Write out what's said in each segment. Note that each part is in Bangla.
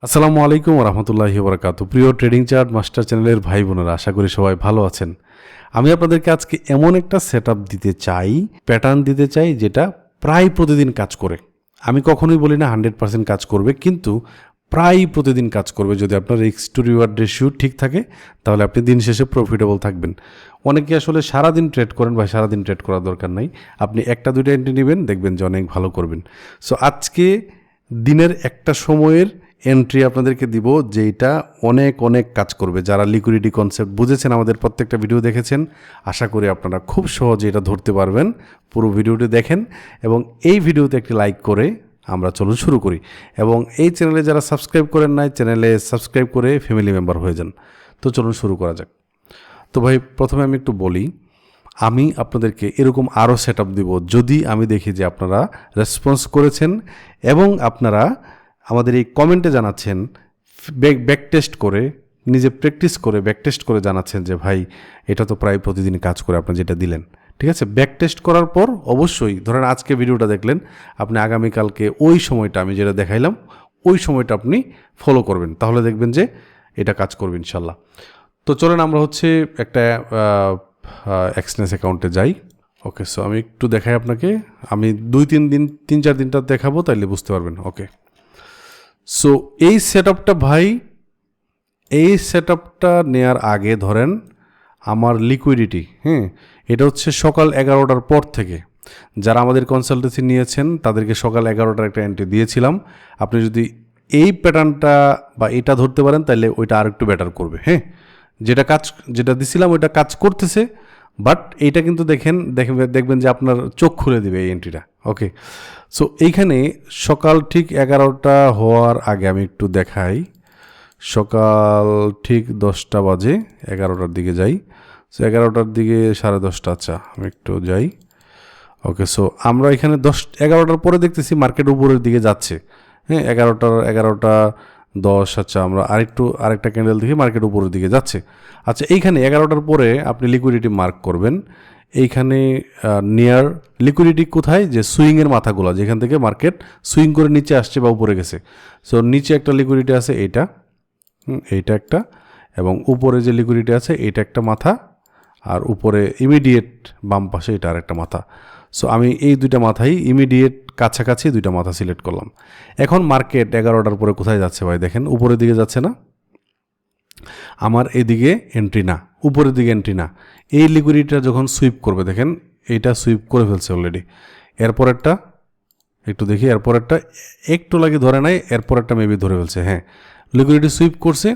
আসসালামু আলাইকুম রহমতুল্লাহি বারাকাতু। প্রিয় ট্রেডিং চার্ট মাস্টার চ্যানেলের ভাই বোনেরা, আশা করি সবাই ভালো আছেন। আমি আপনাদেরকে আজকে এমন একটা সেটআপ দিতে চাই, প্যাটার্ন দিতে চাই যেটা প্রায় প্রতিদিন কাজ করে। আমি কখনোই বলি না 100% কাজ করবে, কিন্তু প্রায় প্রতিদিন কাজ করবে। যদি আপনার রিস্ক টু রিওয়ার্ড রেশিও ঠিক থাকে তাহলে আপনি দিন শেষে প্রফিটেবল থাকবেন। অনেকে আসলে সারাদিন ট্রেড করেন, ভাই সারাদিন ট্রেড করার দরকার নাই, আপনি একটা দুইটা এন্ট্রি নেবেন, দেখবেন যে অনেক ভালো করবেন। সো আজকে দিনের একটা সময়ের এন্ট্রি আপনাদেরকে দিব যেটা অনেক অনেক কাজ করবে। যারা লিকুইডিটি কনসেপ্ট বুঝেছেন, আমাদের প্রত্যেকটা ভিডিও দেখেছেন, আশা করি আপনারা খুব সহজে এটা ধরতে পারবেন। পুরো ভিডিওটি দেখেন এবং এই ভিডিওতে একটি লাইক করে আমরা চলুন শুরু করি। এবং এই চ্যানেলে যারা সাবস্ক্রাইব করেন নাই, চ্যানেলে সাবস্ক্রাইব করে ফ্যামিলি মেম্বার হয়ে যান। তো চলুন শুরু করা যাক। তো ভাই প্রথমে আমি একটু বলি, আমি আপনাদেরকে এরকম আরও সেটআপ দিব যদি আমি দেখি যে আপনারা রেসপন্স করেছেন এবং আপনারা আমাদের এই কমেন্টে জানাচ্ছেন, ব্যাক টেস্ট করে, নিজে প্র্যাকটিস করে ব্যাক টেস্ট করে জানাচ্ছেন যে ভাই এটা তো প্রায় প্রতিদিন কাজ করে আপনি যেটা দিলেন। ঠিক আছে, ব্যাক টেস্ট করার পর অবশ্যই ধরেন আজকে ভিডিওটা দেখলেন, আপনি আগামীকালকে ওই সময়টা আমি যেটা দেখাইলাম ওই সময়টা আপনি ফলো করবেন, তাহলে দেখবেন যে এটা কাজ করবে ইনশাল্লাহ। তো চলেন আমরা হচ্ছে একটা এক্সনেস অ্যাকাউন্টে যাই। ওকে, সো আমি একটু দেখাই আপনাকে, আমি 3-4 দিনটা দেখাবো, তাইলে বুঝতে পারবেন। ওকে, সো এই সেটআপটা ভাই, এই সেটআপটা নেয়ার আগে ধরেন আমার লিকুইডিটি, এটা হচ্ছে সকাল 11টার পর থেকে। যারা আমাদের কনসালটেন্সি নিয়েছেন তাদেরকে সকাল 11টার একটা এন্ট্রি দিয়েছিলাম। আপনি যদি এই প্যাটার্নটা বা এটা ধরতে পারেন তাহলে ওইটা আর একটু বেটার করবে। যেটা দিছিলাম ওইটা কাজ করতেছে, বাট এইটা কিন্তু দেখবেন যে আপনার চোখ খুলে দিবে এই এন্ট্রিটা। ওকে, সো এইখানে সকাল ঠিক 11টা হওয়ার আগে আমি একটু দেখাই। সকাল ঠিক 10টা বাজে, 11টার দিকে যাই। সো 11টার দিকে 10:30, আচ্ছা আমি একটু যাই। ওকে, সো আমরা এখানে 11টার পরে দেখতেছি মার্কেট উপরের দিকে যাচ্ছে। 11:10, আচ্ছা আমরা আরেকটা ক্যান্ডেল দেখি মার্কেট উপরের দিকে যাচ্ছে। আচ্ছা, এইখানে 11টার পরে আপনি লিকুইডিটি মার্ক করবেন। এইখানে নিয়ার লিকুইডিটি কোথায়, যে সুইংয়ের মাথাগুলো, যেখান থেকে মার্কেট সুইং করে নিচে আসছে বা উপরে গেছে। সো নিচে একটা লিকুইডিটি আছে এইটা, এইটা একটা, এবং উপরে যে লিকুইডিটি আছে এইটা একটা মাথা, আর উপরে ইমিডিয়েট বাম পাশে এটা আর একটা মাথা। সো আমি এই দুইটা মাথাই ইমিডিয়েট কাছাকাছি দুইটা মাথা সিলেক্ট করলাম। এখন মার্কেট 11টার পরে কোথায় যাচ্ছে ভাই, দেখেন উপরের দিকে যাচ্ছে না, আমার এদিকে এন্ট্রি না, উপরের দিকে এন্ট্রি না। এই লিকুইডিটিটা যখন সুইপ করবে, দেখেন এইটা সুইপ করে ফেলছে অলরেডি। এরপরেরটা একটু দেখি, এরপরেরটা একটু লাগে ধরে নাই, এরপরেরটা মেবি ধরে ফেলছে। লিকুইডিটি সুইপ করছে।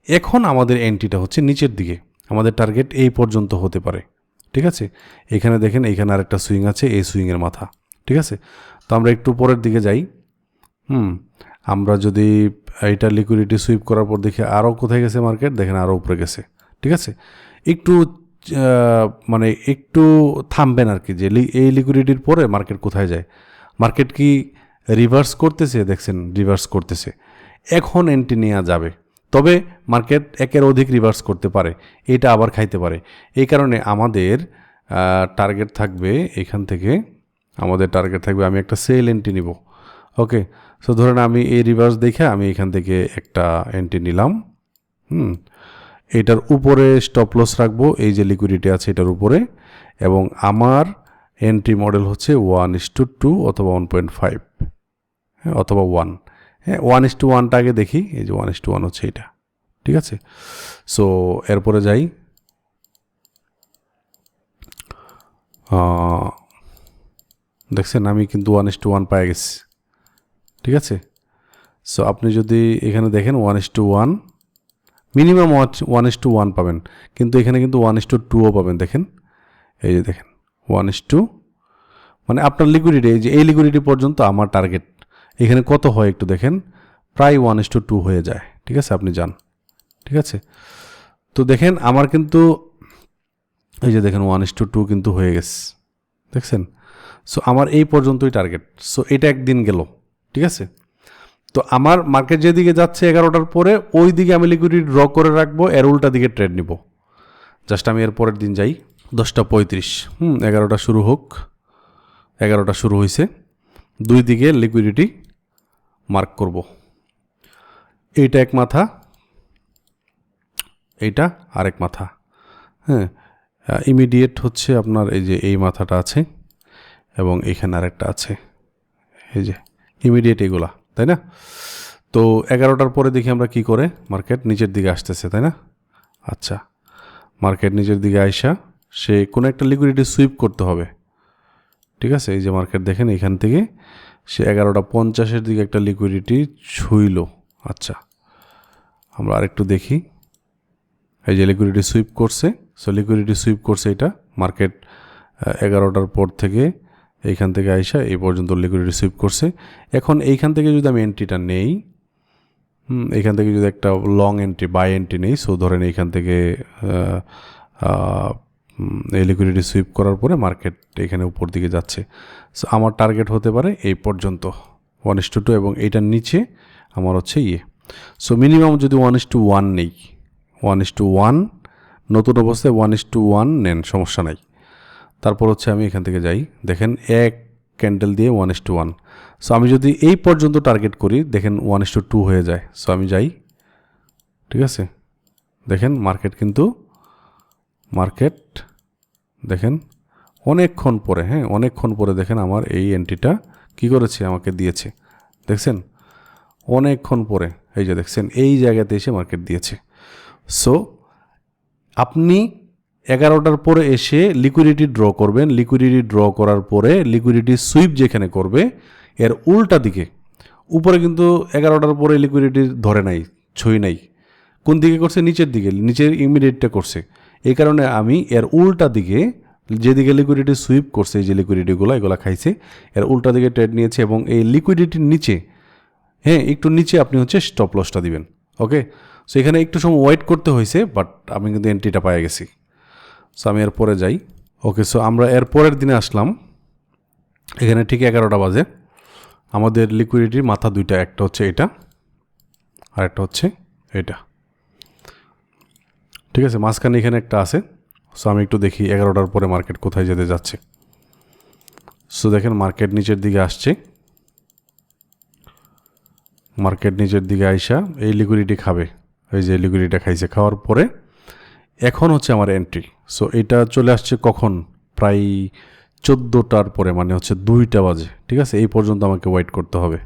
এখন আমাদের এন্ট্রিটা হচ্ছে নিচের দিকে, আমাদের টার্গেট এই পর্যন্ত হতে পারে। ঠিক আছে, এখানে দেখেন এইখানে আরেকটা সুইং আছে, এই সুইংয়ের মাথা। ঠিক আছে, তো আমরা একটু পরের দিকে যাই। আমরা যদি এইটা লিকুইডিটি সুইপ করার পর দেখি আরও কোথায় গেছে মার্কেট, দেখেন আরও উপরে গেছে। ঠিক আছে, একটু মানে একটু থামবেন আর কি, যে এই লিকুইডিটির পরে মার্কেট কোথায় যায়। মার্কেট কি রিভার্স করতেছে, দেখছেন রিভার্স করতেছে। এখন এন্ট্রি নেওয়া যাবে, তবে মার্কেট একের অধিক রিভার্স করতে পারে, এটা আবার খাইতে পারে। এই কারণে আমাদের টার্গেট থাকবে এখান থেকে, আমাদের টার্গেট থাকবে আমি একটা সেল এন্ট্রি নিব। ওকে, সো ধরেন আমি এই রিভার্স দেখে আমি এখান থেকে একটা এন্ট্রি নিলাম। এটার উপরে স্টপ লস রাখবো, এই যে লিকুইডিটি আছে এটার উপরে, এবং আমার এন্ট্রি মডেল হচ্ছে 1:2 অথবা 1.5, অথবা 1। 1:1টা আগে দেখি, এই যে 1:1 হচ্ছে এটা। ঠিক আছে, সো এরপরে যাই। দেখছেন আমি কিন্তু 1:1 পাই গেছি। ঠিক আছে, সো আপনি যদি এখানে দেখেন 1:1, মিনিমাম 1:1 পাবেন, কিন্তু এখানে কিন্তু 1:2ও পাবেন। দেখেন এই যে দেখেন 1:2, মানে আপনার লিকুইডিটি, এই যে এই লিকুইডিটি পর্যন্ত আমার টার্গেট। এখানে কত হয় একটু দেখেন, প্রায় 1:2 হয়ে যায়। ঠিক আছে, আপনি যান। ঠিক আছে, তো দেখেন আমার কিন্তু এই যে দেখেন 1:2 কিন্তু হয়ে গেছে, দেখছেন। সো আমার এই পর্যন্তই টার্গেট। সো এটা একদিন গেল। ঠিক আছে, তো আমার মার্কেট যেদিকে যাচ্ছে 11টার পরে, ওই দিকে আমি লিকুইডিটি ড্র করে রাখবো, এর উল্টা দিকে ট্রেড নিব। জাস্ট আমি এর পরের দিন যাই 10:35, 11টা শুরু হোক, 11টা শুরু হয়েছে, দুই দিকে লিকুইডিটি মার্ক করব। এইটা এক মাথা, এইটা আরেক মাথা। হ্যাঁ, ইমিডিয়েট হচ্ছে আপনার এই যে এই মাথাটা আছে এবং এখানে আরেকটা আছে, এই যে ইমিডিয়েট এগুলা, তাই না? তো 11টার পরে দেখি আমরা কি করে, মার্কেট নিচের দিকে আসতেছে, তাই না? আচ্ছা, মার্কেট নিচের দিকে আইসা সে কোনো একটা লিকুইডিটি সুইপ করতে হবে, ঠিক আছে? এই যে মার্কেট দেখেন এখান থেকে সে 11:50 দিকে একটা লিকুইডিটি ছুঁইল। আচ্ছা, আমরা আরেকটু দেখি, এই যে লিকুইডিটি সুইপ করছে। সো লিকুইডিটি সুইপ করছে, এটা মার্কেট 11টার পর থেকে এইখান থেকে আইসা এই পর্যন্ত লিকুইডিটি সুইপ করছে। এখন এইখান থেকে যদি আমি এন্ট্রিটা নেই, এইখান থেকে যদি একটা লং এন্ট্রি বাই এন্ট্রি নেই, সো ধরেন এইখান থেকে এই লিকুইডিটি সুইপ করার পরে মার্কেট এখানে উপর দিকে যাচ্ছে। সো আমার টার্গেট হতে পারে এই পর্যন্ত 1:2 এবং এইটার নিচে আমার হচ্ছে সো মিনিমাম যদি 1:1 নেই, 1:1 নতুন অবস্থায় 1:1 নেন, সমস্যা নাই। তারপর হচ্ছে আমি এখান থেকে যাই, দেখেন এক ক্যান্ডেল দিয়ে 1:1। সো আমি যদি এই পর্যন্ত টার্গেট করি, দেখেন 1:2 হয়ে যায়। সো আমি যাই, ঠিক আছে? দেখেন মার্কেট দেখেন অনেকক্ষণ পরে, হ্যাঁ অনেকক্ষণ পরে দেখেন আমার এই এন্ট্রিটা কি করেছে, আমাকে দিয়েছে। দেখছেন অনেকক্ষণ পরে, এই যে দেখছেন এই জায়গাতে এসে মার্কেট দিয়েছে। সো আপনি 11টার পরে এসে লিকুইডিটি ড্র করবেন। লিকুইডিটি ড্র করার পরে লিকুইডিটি সুইপ যেখানে করবে এর উল্টা দিকে, উপরে কিন্তু 11টার পরে লিকুইডিটি ধরে নাই, ছুঁই নাই। কোন দিকে করছে? নিচের দিকে, নিচের ইমিডিয়েটটা করছে। এই কারণে আমি এর উল্টা দিকে, যেদিকে লিকুইডিটি সুইপ করছে, এই যে লিকুইডিটিগুলো এগুলো খাইছে, এর উল্টা দিকে ট্রেড নিয়েছে এবং এই লিকুইডিটির নিচে, হ্যাঁ একটু নিচে আপনি হচ্ছে স্টপ লসটা দিবেন। ওকে, সো এখানে একটু সময় ওয়েট করতে হয়েছে, বাট আমি কিন্তু এন্ট্রিটা পেয়ে গেছি। সো আমি এরপরে যাই। ওকে, সো আমরা এর পরের দিনে আসলাম, এখানে ঠিক 11টা বাজে। আমাদের লিকুইডিটির মাথা দুইটা, একটা হচ্ছে এটা আর একটা হচ্ছে এটা, ঠিক আছে? মাঝখানে এখানে একটা আছে। সো আমি একটু দেখি 11টার পরে মার্কেট কোথায় যেতে যাচ্ছে। সো দেখেন মার্কেট নিচের দিকে আসছে, মার্কেট নিচের দিকে আইসা এই লিকুইডিটি খাবে, এই যে লিকুইডিটিটা খাইছে, খাওয়ার পরে এখন হচ্ছে আমার এন্ট্রি। সো এটা চলে আসছে কখন? প্রায় 14টার পরে, মানে হচ্ছে 2টা বাজে, ঠিক আছে? এই পর্যন্ত আমাকে ওয়েট করতে হবে।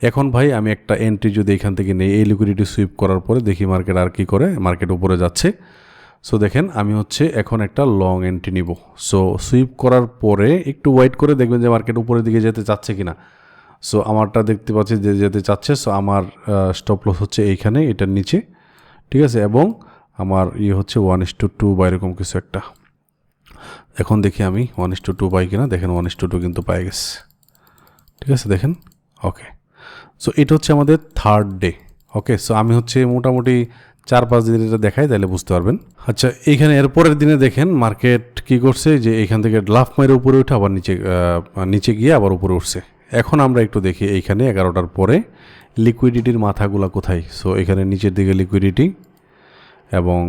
এখন ভাই আমি একটা এন্ট্রি যদি এখান থেকে নেই, এই লিকুইডিটি সুইপ করার পরে দেখি মার্কেট আর কি করে, মার্কেট উপরে যাচ্ছে। সো দেখেন আমি হচ্ছে এখন একটা লং এন্ট্রি নিব। সো সুইপ করার পরে একটু ওয়েট করে দেখবেন যে মার্কেট উপরের দিকে যেতে চাচ্ছে কিনা। সো আমারটা দেখতে পাচ্ছি যে যেতে চাচ্ছে। সো আমার স্টপ লস হচ্ছে এইখানে, এটার নিচে, ঠিক আছে? এবং আমার হচ্ছে 1:2 বা এরকম কিছু একটা। এখন দেখি আমি 1:2 পাই কিনা। দেখেন 1:2 কিন্তু পাই গেছে, ঠিক আছে? দেখেন, ওকে। সো এটা হচ্ছে আমাদের থার্ড ডে। ওকে, সো আমি হচ্ছে মোটামুটি 4-5 দিন এটা দেখাই, তাহলে বুঝতে পারবেন। আচ্ছা, এইখানে এরপরের দিনে দেখেন মার্কেট কি করছে, যে এইখান থেকে লাফ মেরে উপরে উঠে আবার নিচে গিয়ে আবার উপরে উঠছে। এখন আমরা একটু দেখি এইখানে 11টার পরে লিকুইডিটির মাথাগুলা কোথায়। সো এখানে নিচের দিকে লিকুইডিটি এবং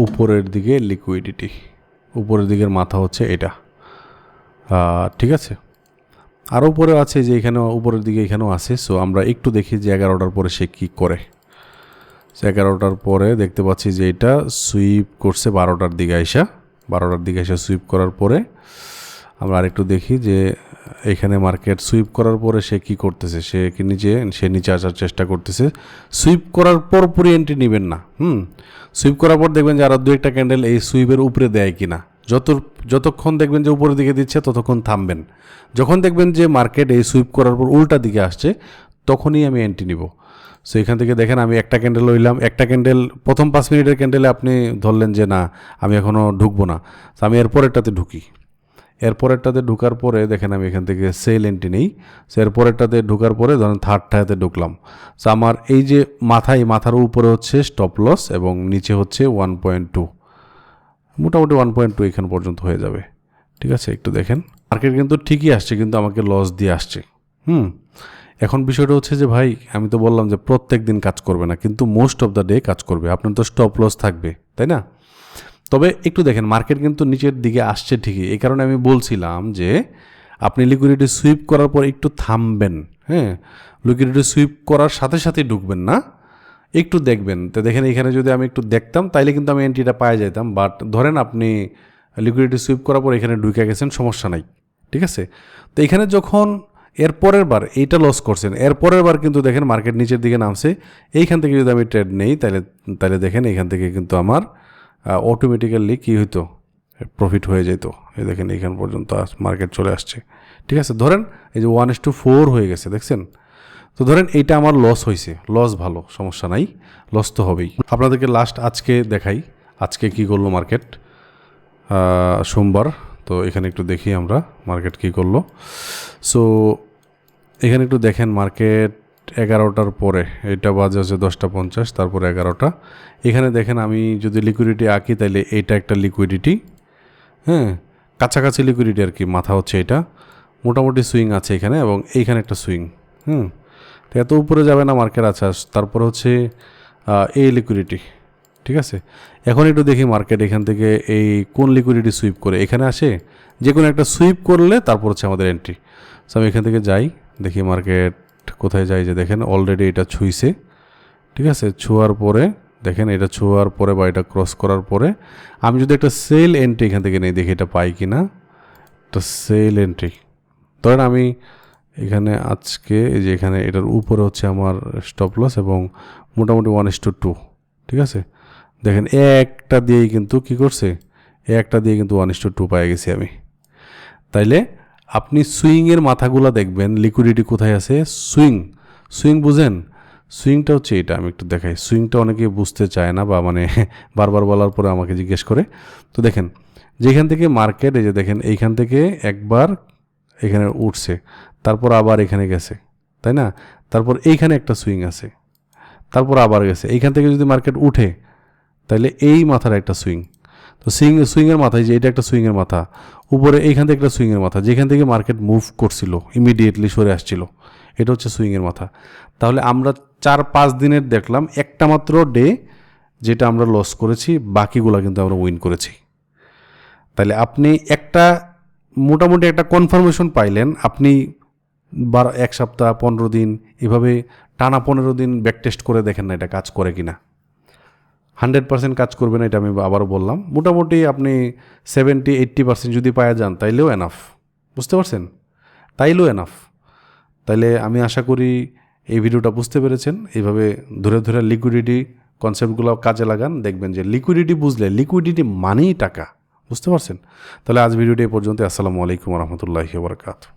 উপরের দিকে লিকুইডিটি, উপরের দিকের মাথা হচ্ছে এটা, ঠিক আছে? আরও উপরে আছে, যে এখানে উপরের দিকে এখানেও আছে। সো আমরা একটু দেখি যে 11টার পরে সে কী করে। 11টার পরে দেখতে পাচ্ছি যে এটা সুইপ করছে 12টার দিকে আইসা, 12টার দিকে এসে সুইপ করার পরে আমরা আরেকটু দেখি যে এখানে মার্কেট সুইপ করার পরে সে কি করতেছে, সে নিচে আসার চেষ্টা করতেছে। সুইপ করার পর পুরো এন্ট্রি নেবেন না। সুইপ করার পর দেখবেন যে আরও 2-1টা ক্যান্ডেল এই সুইপের উপরে দেয় কিনা। যতক্ষণ দেখবেন যে উপরের দিকে দিচ্ছে ততক্ষণ থামবেন। যখন দেখবেন যে মার্কেট এই সুইপ করার পর উল্টা দিকে আসছে, তখনই আমি এন্ট্রি নিব। সো এখান থেকে দেখেন আমি একটা ক্যান্ডেল লইলাম, একটা ক্যান্ডেল প্রথম 5 মিনিটের ক্যান্ডেলে আপনি ধরলেন যে না আমি এখনও ঢুকবো না, তো আমি এরপরেরটাতে ঢুকি। এরপরেরটাতে ঢুকার পরে দেখেন আমি এখান থেকে সেল এন্ট্রি নেই। সো এরপরেরটাতে ঢুকার পরে ধরেন থার্ডটাতে ঢুকলাম। সো আমার এই যে মাথার উপরে হচ্ছে স্টপ লস এবং নিচে হচ্ছে 1.2, মোটামুটি 1.2 এখান পর্যন্ত হয়ে যাবে, ঠিক আছে? একটু দেখেন মার্কেট কিন্তু ঠিকই আসছে, কিন্তু আমাকে লস দিয়ে আসছে। এখন বিষয়টা হচ্ছে যে ভাই আমি তো বললাম যে প্রত্যেক দিন কাজ করবে না, কিন্তু মোস্ট অফ দ্য ডে কাজ করবে। আপনার তো স্টপ লস থাকবে, তাই না? তবে একটু দেখেন মার্কেট কিন্তু নিচের দিকে আসছে ঠিকই। এই কারণে আমি বলছিলাম যে আপনি লিকুইডিটি সুইপ করার পর একটু থামবেন। হ্যাঁ, লিকুইডিটি সুইপ করার সাথে সাথেই ঢুকবেন না। একটু দেখবেন। তো দেখেন এখানে যদি আমি একটু দেখতাম তাইলে কিন্তু আমি এন্ট্রিটা পাওয়া যেতাম, বাট ধরেন আপনি লিকুইডিটি সুইপ করার পর এখানে ঢুকে গেছেন, সমস্যা নাই, ঠিক আছে। তো এখানে যখন এর পরের বার এইটা লস করছেন, এর পরের বার কিন্তু দেখেন মার্কেট নিচের দিকে নামছে, এইখান থেকে যদি আমি ট্রেড নেই তাহলে তাহলে দেখেন এইখান থেকে কিন্তু আমার অটোমেটিক্যালি কী হইতো, প্রফিট হয়ে যেত। এই দেখেন এইখান পর্যন্ত মার্কেট চলে আসছে, ঠিক আছে। ধরেন এই যে 1:4 হয়ে গেছে, দেখছেন। তো ধরেন এইটা আমার লস হয়েছে, লস ভালো, সমস্যা নাই, লস তো হবেই। আপনাদেরকে লাস্ট আজকে দেখাই, আজকে কি করলো মার্কেট, সোমবার। তো এখানে একটু দেখি আমরা মার্কেট কি করলো। সো এখানে একটু দেখেন মার্কেট 11টার পরে, এটা বাজে হচ্ছে 10:50, তারপরে 11টা। এখানে দেখেন আমি যদি লিকুইডিটি আঁকি তাহলে এইটা একটা লিকুইডিটি, হ্যাঁ, কাছাকাছি লিকুইডিটি আর কি, মাথা হচ্ছে এটা, মোটামুটি সুইং আছে এখানে, এবং এইখানে একটা সুইং, তো এত উপরে যাবে না মার্কেট। আচ্ছা, তারপরে হচ্ছে এই লিকুইডিটি, ঠিক আছে। এখন একটু দেখি মার্কেট এখান থেকে এই কোন লিকুইডিটি সুইপ করে, এখানে আসে, যে কোনো একটা সুইপ করলে তারপর হচ্ছে আমাদের এন্ট্রি। সো আমি এখান থেকে যাই, দেখি মার্কেট কোথায় যায়, যে দেখেন অলরেডি এটা ছুঁইছে, ঠিক আছে। ছোঁয়ার পরে দেখেন, এটা ছোঁয়ার পরে বা এটা ক্রস করার পরে আমি যদি একটা সেল এন্ট্রি এখান থেকে নেই, দেখি এটা পাই কি না, একটা সেল এন্ট্রি। ধরেন আমি এখানে আজকে এই যে এখানে এটার উপরে হচ্ছে আমার স্টপ লস, এবং মোটামুটি 1:2, ঠিক আছে। দেখেন একটা দিয়েই কিন্তু কি করছে, একটা দিয়ে কিন্তু 1:2 পাই গেছি আমি। তাইলে আপনি সুইংয়ের মাথাগুলো দেখবেন, লিকুইডিটি কোথায় আছে, সুইং বুঝেন, সুইংটা হচ্ছে এটা, আমি একটু দেখাই। সুইংটা অনেকে বুঝতে চায় না, বা মানে বারবার বলার পরে আমাকে জিজ্ঞেস করে। তো দেখেন যেখান থেকে মার্কেট, এই যে দেখেন এইখান থেকে একবার এখানে উঠছে, তারপর আবার এখানে গেছে, তাই না, তারপর এইখানে একটা সুইং আছে, তারপর আবার গেছে। এইখান থেকে যদি মার্কেট উঠে তাহলে এই মাথার একটা সুইং, তো সুইংয়ের মাথায় যে এটা একটা সুইংয়ের মাথা, উপরে এইখান থেকে একটা সুইংয়ের মাথা, যেখান থেকে মার্কেট মুভ করছিল ইমিডিয়েটলি সরে আসছিল, এটা হচ্ছে সুইংয়ের মাথা। তাহলে আমরা 4-5 দিনের দেখলাম একটা মাত্র ডে যেটা আমরা লস করেছি, বাকিগুলো কিন্তু আমরা উইন করেছি। তাহলে আপনি একটা মোটামুটি একটা কনফার্মেশন পাইলেন, আপনি 1 সপ্তাহ 15 দিন এভাবে টানা 15 দিন ব্যাক টেস্ট করে দেখেন না এটা কাজ করে কিনা। 100% কাজ করবে না, এটা আমি আবারও বললাম। মোটামুটি আপনি 70-80% যদি পাওয়া যান তাইলেও এনাফ, বুঝতে পারছেন, তাইলেও এনাফ। তাইলে আমি আশা করি এই ভিডিওটা বুঝতে পেরেছেন। এইভাবে ধরে ধরে লিকুইডিটি কনসেপ্টগুলো কাজে লাগান, দেখবেন যে লিকুইডিটি বুঝলে, লিকুইডিটি মানেই টাকা, বুঝতে পারছেন। তাহলে আজ ভিডিওটি এই পর্যন্ত। আসসালামু আলাইকুম রহমতুল্লাহি ওয়া বারাকাতুহু।